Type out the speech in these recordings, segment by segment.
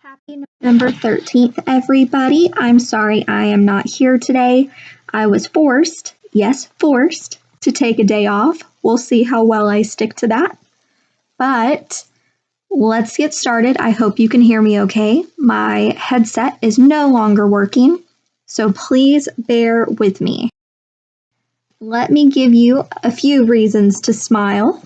Happy November 13th, everybody. I'm sorry I am not here today. I was forced, yes, forced, to take a day off. We'll see how well I stick to that. But let's get started. I hope you can hear me okay. My headset is no longer working, so please bear with me. Let me give you a few reasons to smile.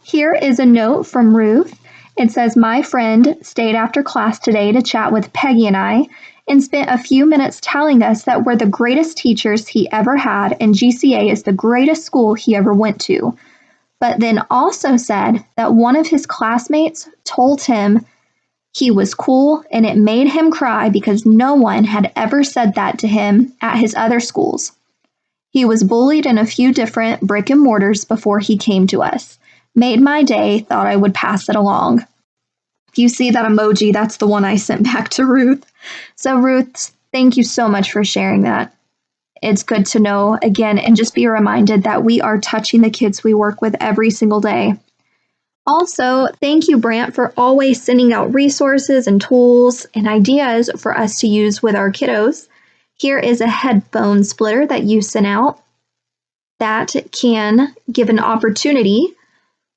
Here is a note from Ruth. It says, my friend stayed after class today to chat with Peggy and I and spent a few minutes telling us that we're the greatest teachers he ever had and GCA is the greatest school he ever went to. But then also said that one of his classmates told him he was cool and it made him cry because no one had ever said that to him at his other schools. He was bullied in a few different brick and mortars before he came to us. Made my day, thought I would pass it along. If you see that emoji, that's the one I sent back to Ruth. So Ruth, thank you so much for sharing that. It's good to know, again, and just be reminded that we are touching the kids we work with every single day. Also, thank you, Brant, for always sending out resources and tools and ideas for us to use with our kiddos. Here is a headphone splitter that you sent out that can give an opportunity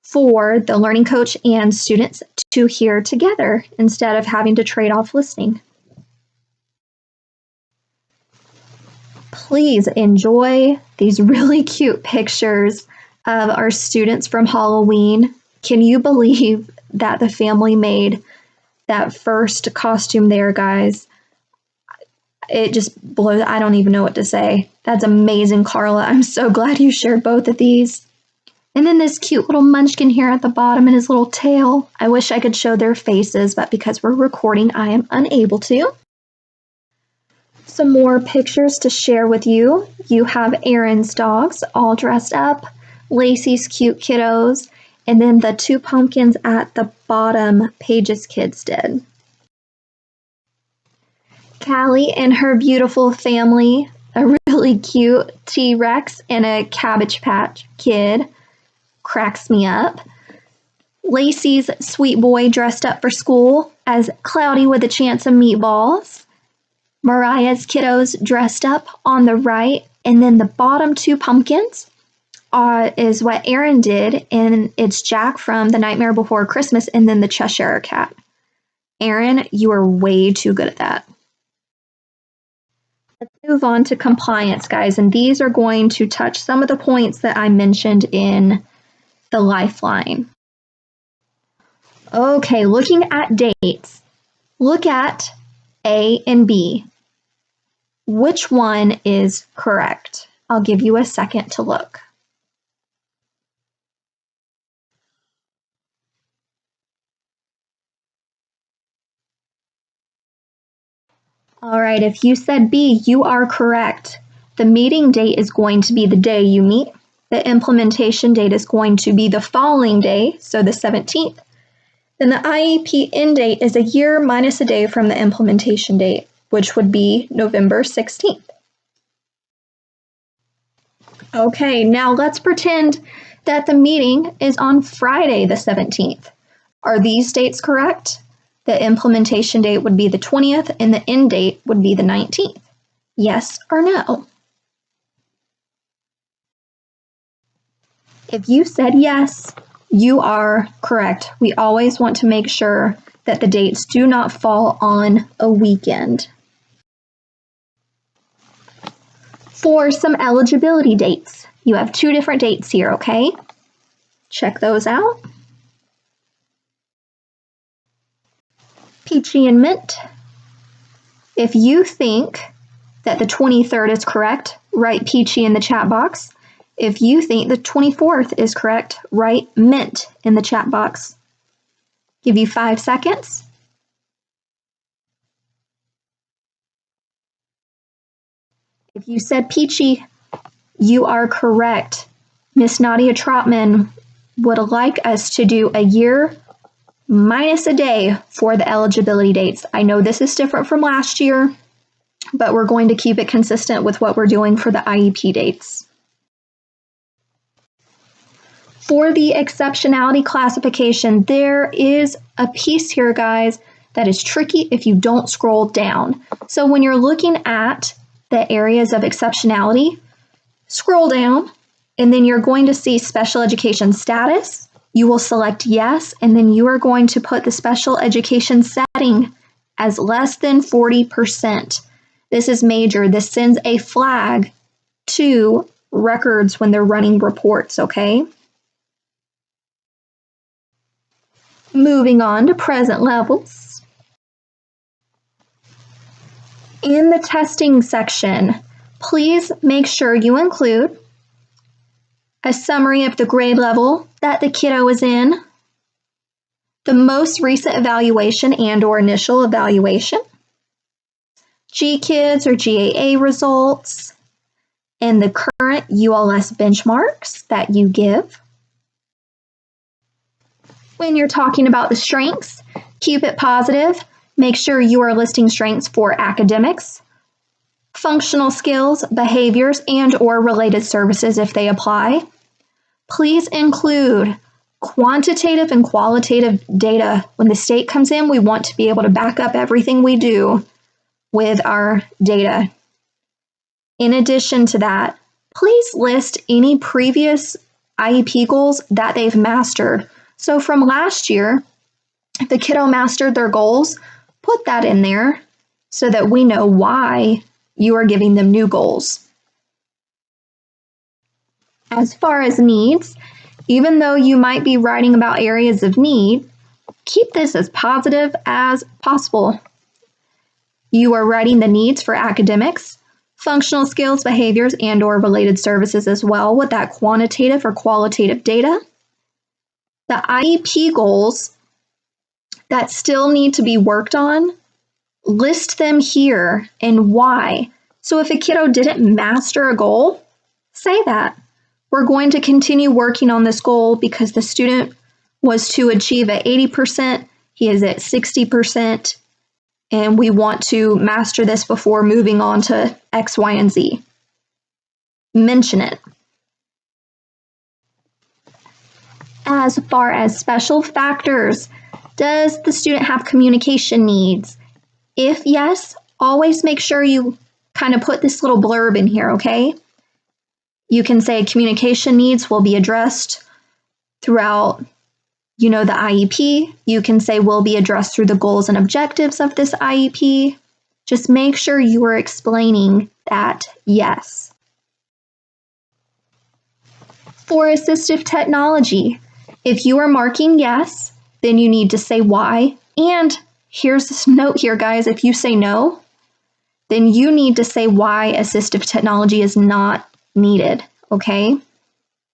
for the learning coach and students to hear together instead of having to trade off listening. Please enjoy these really cute pictures of our students from Halloween. Can you believe that the family made that first costume there, guys? It just blows. I don't even know what to say. That's amazing, Carla. I'm so glad you shared both of these. And then this cute little munchkin here at the bottom and his little tail. I wish I could show their faces, but because we're recording, I am unable to. Some more pictures to share with you. You have Aaron's dogs all dressed up, Lacey's cute kiddos, and then the two pumpkins at the bottom Paige's kids did. Callie and her beautiful family, a really cute T-Rex and a Cabbage Patch Kid. Cracks me up. Lacey's sweet boy dressed up for school as Cloudy with a chance of meatballs. Mariah's kiddos dressed up on the right, and then the bottom two pumpkins is what Aaron did, and it's Jack from The Nightmare Before Christmas and then the Cheshire Cat. Aaron, you are way too good at that. Let's move on to compliance, guys, and these are going to touch some of the points that I mentioned in the Lifeline. Okay, looking at dates, look at A and B. Which one is correct? I'll give you a second to look. All right, if you said B, you are correct. The meeting date is going to be the day you meet. The implementation date is going to be the following day, so the 17th. Then the IEP end date is a year minus a day from the implementation date, which would be November 16th. Okay, now let's pretend that the meeting is on Friday the 17th. Are these dates correct? The implementation date would be the 20th and the end date would be the 19th. Yes or no? If you said yes, you are correct. We always want to make sure that the dates do not fall on a weekend. For some eligibility dates, you have two different dates here, okay? Check those out. Peachy and Mint. If you think that the 23rd is correct, write Peachy in the chat box. If you think the 24th is correct, write Mint in the chat box. Give you 5 seconds. If you said Peachy, you are correct. Miss Nadia Trotman would like us to do a year minus a day for the eligibility dates. I know this is different from last year, but we're going to keep it consistent with what we're doing for the IEP dates. For the exceptionality classification, there is a piece here, guys, that is tricky if you don't scroll down. So when you're looking at the areas of exceptionality, scroll down, and then you're going to see special education status. You will select yes, and then you are going to put the special education setting as less than 40%. This is major. This sends a flag to records when they're running reports, okay? Moving on to present levels. In the testing section, please make sure you include a summary of the grade level that the kiddo is in, the most recent evaluation and/or initial evaluation, GKIDS or GAA results, and the current ULS benchmarks that you give. When you're talking about the strengths, keep it positive. Make sure you are listing strengths for academics, functional skills, behaviors, and/or related services if they apply. Please include quantitative and qualitative data. When the state comes in, we want to be able to back up everything we do with our data. In addition to that, please list any previous IEP goals that they've mastered. So from last year, if the kiddo mastered their goals, put that in there so that we know why you are giving them new goals. As far as needs, even though you might be writing about areas of need, keep this as positive as possible. You are writing the needs for academics, functional skills, behaviors, and/or related services as well with that quantitative or qualitative data. The IEP goals that still need to be worked on, list them here and why. So if a kiddo didn't master a goal, say that. We're going to continue working on this goal because the student was to achieve at 80%, he is at 60%, and we want to master this before moving on to X, Y, and Z. Mention it. As far as special factors, does the student have communication needs? If yes, always make sure you kind of put this little blurb in here, okay? You can say communication needs will be addressed throughout, the IEP. You can say will be addressed through the goals and objectives of this IEP. Just make sure you are explaining that yes. For assistive technology, if you are marking yes, then you need to say why. And here's this note here, guys. If you say no, then you need to say why assistive technology is not needed, okay?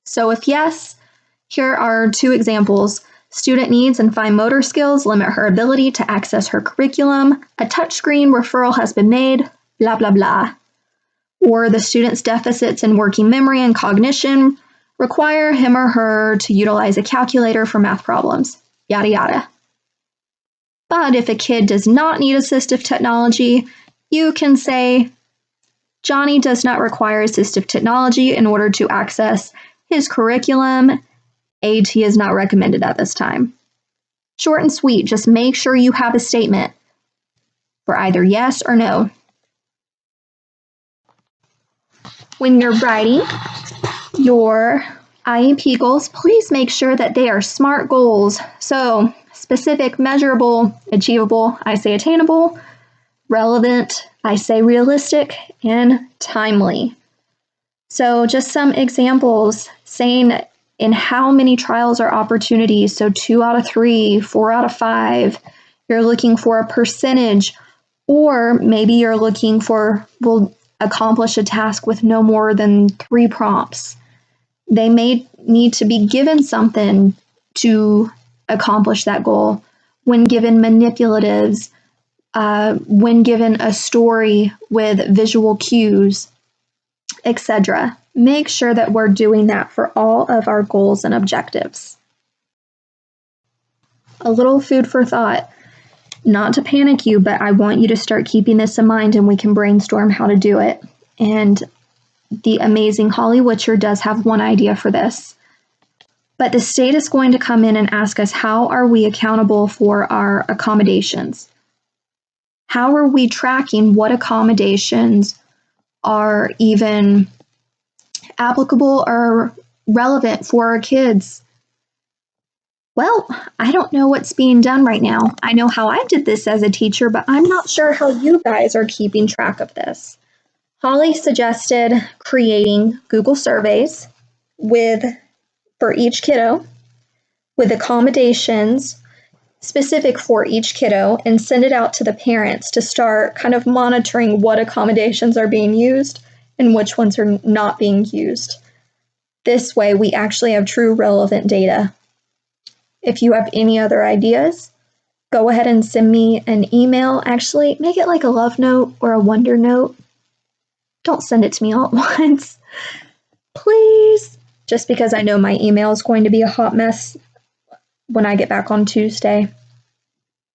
So if yes, here are two examples. Student needs and fine motor skills limit her ability to access her curriculum. A touchscreen referral has been made, blah, blah, blah. Or the student's deficits in working memory and cognition require him or her to utilize a calculator for math problems, yada, yada. But if a kid does not need assistive technology, you can say, Johnny does not require assistive technology in order to access his curriculum. AT is not recommended at this time. Short and sweet, just make sure you have a statement for either yes or no. When you're writing your IEP goals, please make sure that they are SMART goals. So specific, measurable, achievable, I say attainable, relevant, I say realistic, and timely. So just some examples saying in how many trials or opportunities, so 2 out of 3, 4 out of 5, you're looking for a percentage, or maybe you're looking for, will accomplish a task with no more than 3 prompts. They may need to be given something to accomplish that goal. When given manipulatives, when given a story with visual cues, etc. Make sure that we're doing that for all of our goals and objectives. A little food for thought, not to panic you, but I want you to start keeping this in mind and we can brainstorm how to do it. And the amazing Holly Witcher does have one idea for this. But the state is going to come in and ask us, how are we accountable for our accommodations? How are we tracking what accommodations are even applicable or relevant for our kids? Well, I don't know what's being done right now. I know how I did this as a teacher, but I'm not sure how you guys are keeping track of this. Holly suggested creating Google surveys for each kiddo with accommodations specific for each kiddo and send it out to the parents to start kind of monitoring what accommodations are being used and which ones are not being used. This way, we actually have true relevant data. If you have any other ideas, go ahead and send me an email. Actually, make it like a love note or a wonder note. Don't send it to me all at once, please. Just because I know my email is going to be a hot mess when I get back on Tuesday.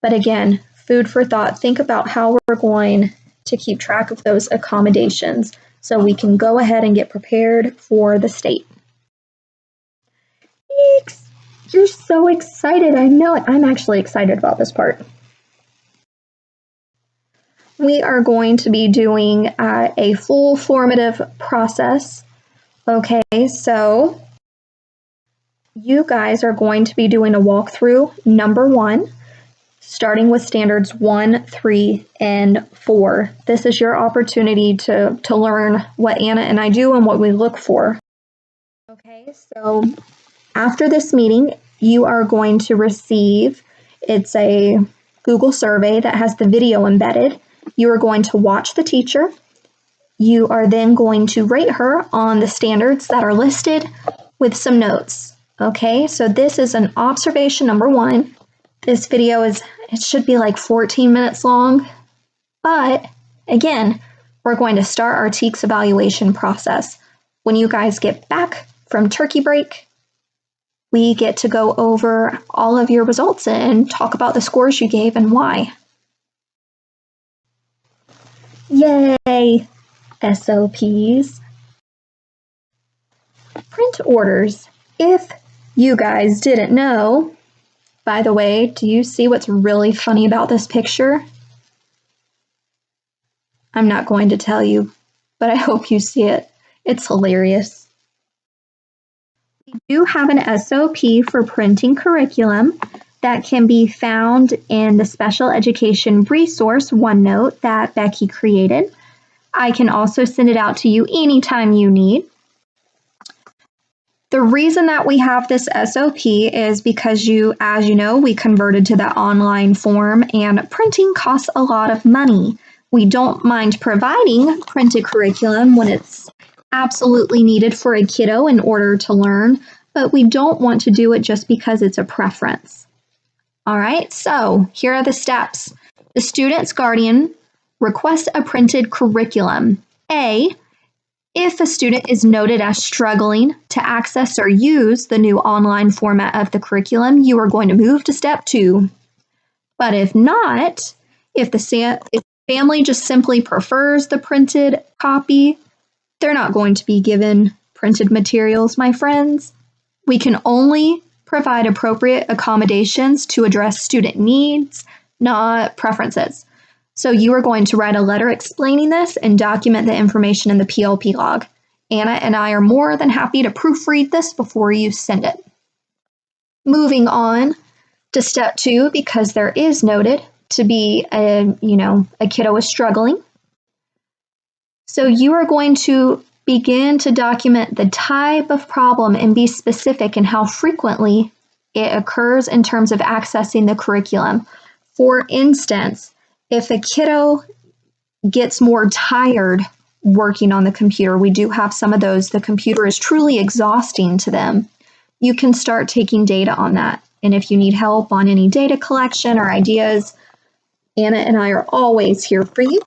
But again, food for thought. Think about how we're going to keep track of those accommodations so we can go ahead and get prepared for the state. Thanks. You're so excited. I know it. I'm actually excited about this part. We are going to be doing a full formative process. Okay, so you guys are going to be doing a walkthrough number 1, starting with standards 1, 3, and 4. This is your opportunity to learn what Anna and I do and what we look for. Okay, so after this meeting, you are going to receive, it's a Google survey that has the video embedded. You are going to watch the teacher. You are then going to rate her on the standards that are listed with some notes. Okay, so this is an observation number 1. This video it should be like 14 minutes long. But again, we're going to start our TEKS evaluation process. When you guys get back from turkey break, we get to go over all of your results and talk about the scores you gave and why. Yay! SOPs. Print orders. If you guys didn't know, by the way, do you see what's really funny about this picture? I'm not going to tell you, but I hope you see it. It's hilarious. We do have an SOP for printing curriculum that can be found in the special education resource OneNote that Becky created. I can also send it out to you anytime you need. The reason that we have this SOP is because as you know, we converted to the online form and printing costs a lot of money. We don't mind providing printed curriculum when it's absolutely needed for a kiddo in order to learn, but we don't want to do it just because it's a preference. All right, so here are the steps. The student's guardian requests a printed curriculum. A, if a student is noted as struggling to access or use the new online format of the curriculum, you are going to move to step 2. But if not, if the family just simply prefers the printed copy, they're not going to be given printed materials, my friends. We can only provide appropriate accommodations to address student needs, not preferences. So you are going to write a letter explaining this and document the information in the PLP log. Anna and I are more than happy to proofread this before you send it. Moving on to step 2, because there is noted to be a kiddo is struggling. So you are going to begin to document the type of problem and be specific in how frequently it occurs in terms of accessing the curriculum. For instance, if a kiddo gets more tired working on the computer, we do have some of those, the computer is truly exhausting to them, you can start taking data on that. And if you need help on any data collection or ideas, Anna and I are always here for you.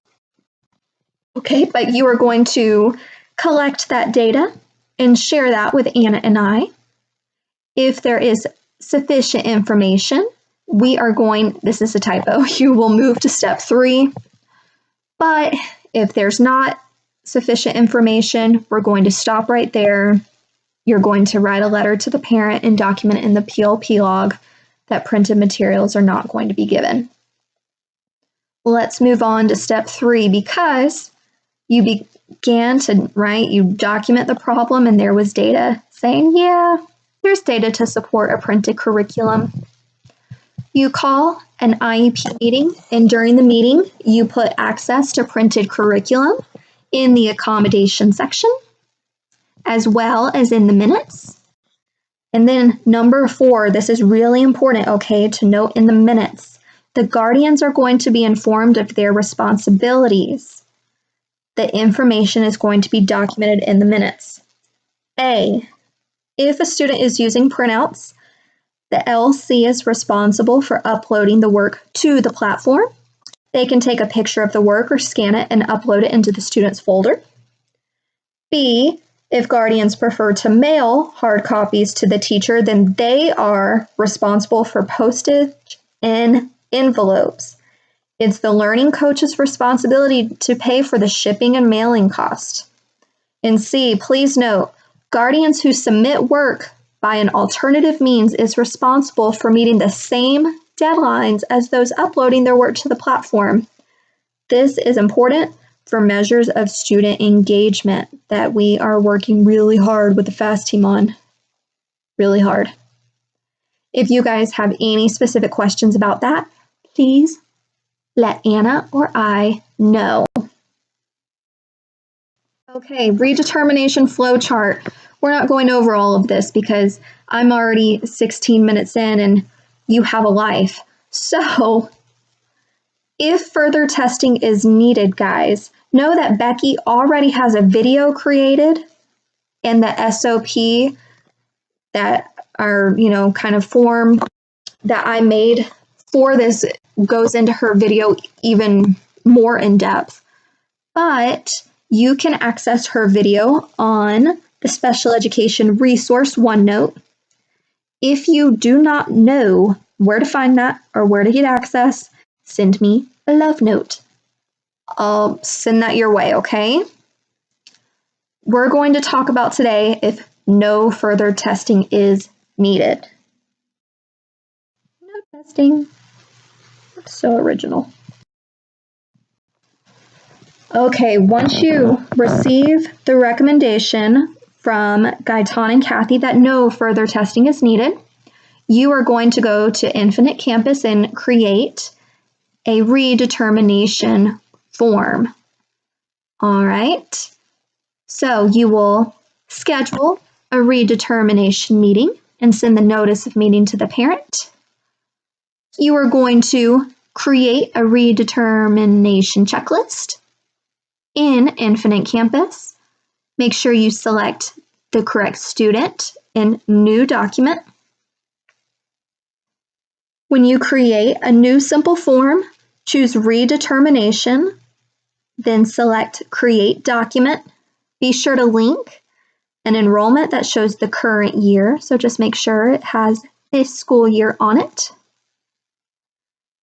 Okay, but you are going to collect that data and share that with Anna and I. If there is sufficient information, this is a typo, you will move to step 3. But if there's not sufficient information, we're going to stop right there you're going to write a letter to the parent and document in the PLP log that printed materials are not going to be given. Let's move on to step 3, because you began to, you document the problem and there was data saying, yeah, there's data to support a printed curriculum. You call an IEP meeting, and during the meeting, you put access to printed curriculum in the accommodation section, as well as in the minutes. And then number 4, this is really important, okay, to note in the minutes. The guardians are going to be informed of their responsibilities. The information is going to be documented in the minutes. A, if a student is using printouts, the LC is responsible for uploading the work to the platform. They can take a picture of the work or scan it and upload it into the student's folder. B, if guardians prefer to mail hard copies to the teacher, then they are responsible for postage and envelopes. It's the learning coach's responsibility to pay for the shipping and mailing cost. And C, please note, guardians who submit work by an alternative means is responsible for meeting the same deadlines as those uploading their work to the platform. This is important for measures of student engagement that we are working really hard with the FAST team on. Really hard. If you guys have any specific questions about that, please let Anna or I know. Okay, redetermination flowchart. We're not going over all of this because I'm already 16 minutes in and you have a life. So if further testing is needed, guys, know that Becky already has a video created and the SOP that are, kind of form that I made for this goes into her video even more in depth. But you can access her video on the Special Education Resource OneNote. If you do not know where to find that or where to get access, send me a love note. I'll send that your way, okay? We're going to talk about today if no further testing is needed. No testing. So original. Okay, once you receive the recommendation from Gaetan and Kathy that no further testing is needed, you are going to go to Infinite Campus and create a redetermination form. All right, so you will schedule a redetermination meeting and send the notice of meeting to the parent. You are going to create a redetermination checklist in Infinite Campus. Make sure you select the correct student in New Document. When you create a new simple form, choose Redetermination, then select Create Document. Be sure to link an enrollment that shows the current year, so just make sure it has a school year on it.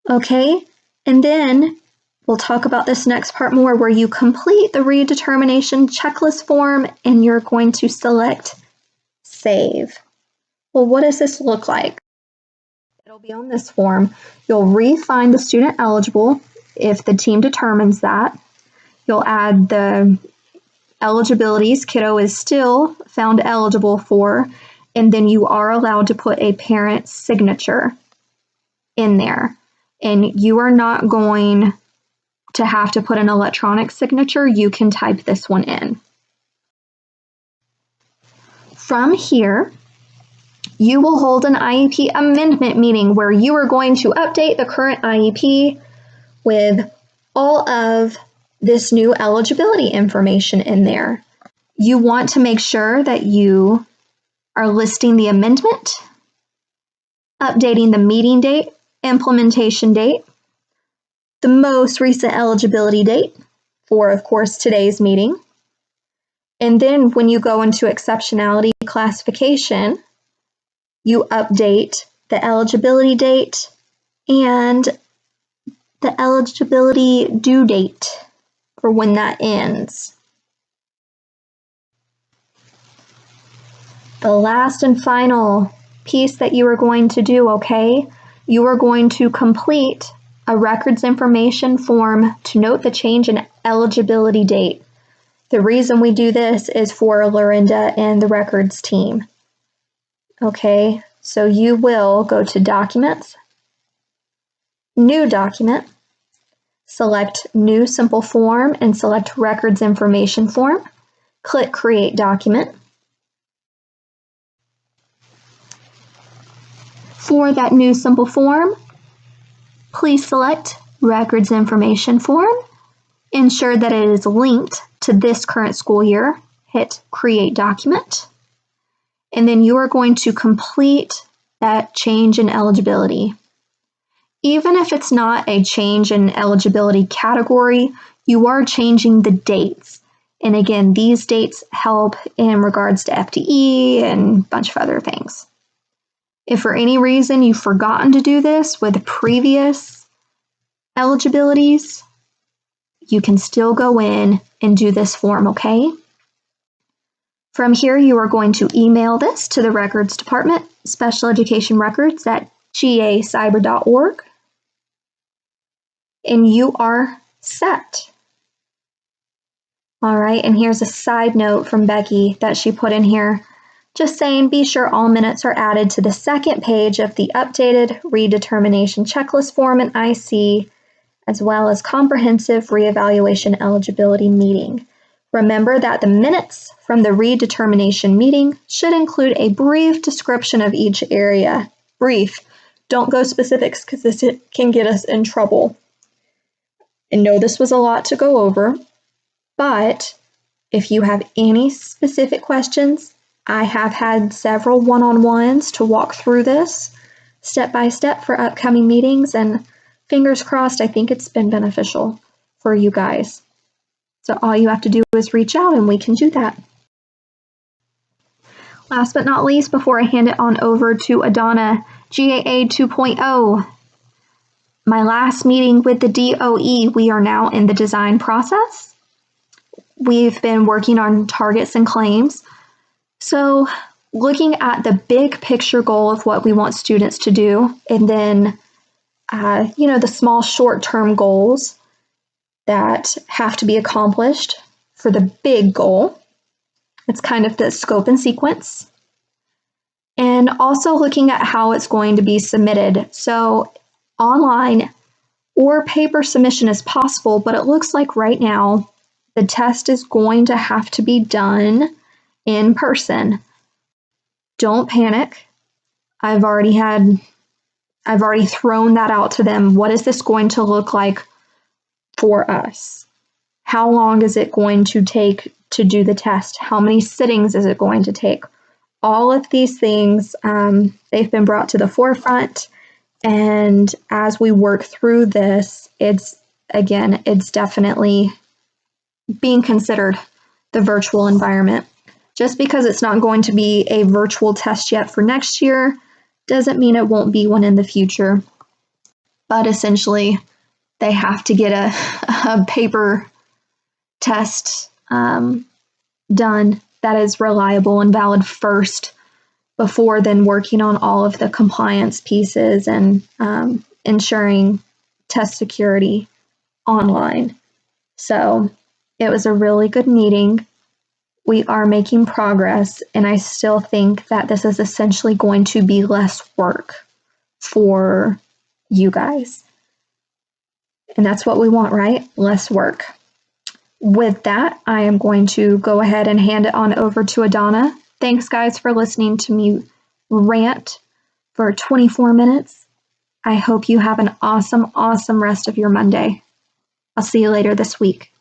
Okay, and then we'll talk about this next part more, where you complete the redetermination checklist form and you're going to select Save. Well, what does this look like? It'll be on this form. You'll re-find the student eligible if the team determines that. You'll add the eligibilities kiddo is still found eligible for, and then you are allowed to put a parent's signature in there. And you are not going to have to put an electronic signature. You can type this one in. From here, you will hold an IEP amendment meeting where you are going to update the current IEP with all of this new eligibility information in there. You want to make sure that you are listing the amendment, updating the meeting date, implementation date, the most recent eligibility date for, of course, today's meeting. And then when you go into exceptionality classification, you update the eligibility date and the eligibility due date for when that ends. The last and final piece that you are going to do, okay? You are going to complete a records information form to note the change in eligibility date. The reason we do this is for Lorinda and the records team. Okay, so you will go to Documents, New Document, select New Simple Form and select Records Information Form. Click Create Document. For that new simple form, please select Records Information Form. Ensure that it is linked to this current school year. Hit Create Document. And then you are going to complete that change in eligibility. Even if it's not a change in eligibility category, you are changing the dates. And again, these dates help in regards to FTE and a bunch of other things. If for any reason you've forgotten to do this with previous eligibilities, you can still go in and do this form, okay? From here, you are going to email this to the Records Department, Special Education Records at gacyber.org, and you are set. All right, and here's a side note from Becky that she put in here. Just saying, be sure all minutes are added to the second page of the updated redetermination checklist form in IC, as well as comprehensive reevaluation eligibility meeting. Remember that the minutes from the redetermination meeting should include a brief description of each area. Brief. Don't go specifics because this can get us in trouble. And no, this was a lot to go over, but if you have any specific questions, I have had several one-on-ones to walk through this step by step for upcoming meetings, and fingers crossed, I think it's been beneficial for you guys. So all you have to do is reach out and we can do that. Last but not least, before I hand it on over to Adana, GAA 2.0. My last meeting with the DOE, we are now in the design process. We've been working on targets and claims. So looking at the big picture goal of what we want students to do, and then, the small short-term goals that have to be accomplished for the big goal. It's kind of the scope and sequence. And also looking at how it's going to be submitted. So online or paper submission is possible, but it looks like right now the test is going to have to be done in person. Don't panic. I've already thrown that out to them. What is this going to look like for us? How long is it going to take to do the test? How many sittings is it going to take? All of these things, they've been brought to the forefront. And as we work through this, it's definitely being considered, the virtual environment. Just because it's not going to be a virtual test yet for next year doesn't mean it won't be one in the future. But essentially, they have to get a paper test done that is reliable and valid first, before then working on all of the compliance pieces and ensuring test security online. So it was a really good meeting. We are making progress, and I still think that this is essentially going to be less work for you guys. And that's what we want, right? Less work. With that, I am going to go ahead and hand it on over to Adana. Thanks, guys, for listening to me rant for 24 minutes. I hope you have an awesome, awesome rest of your Monday. I'll see you later this week.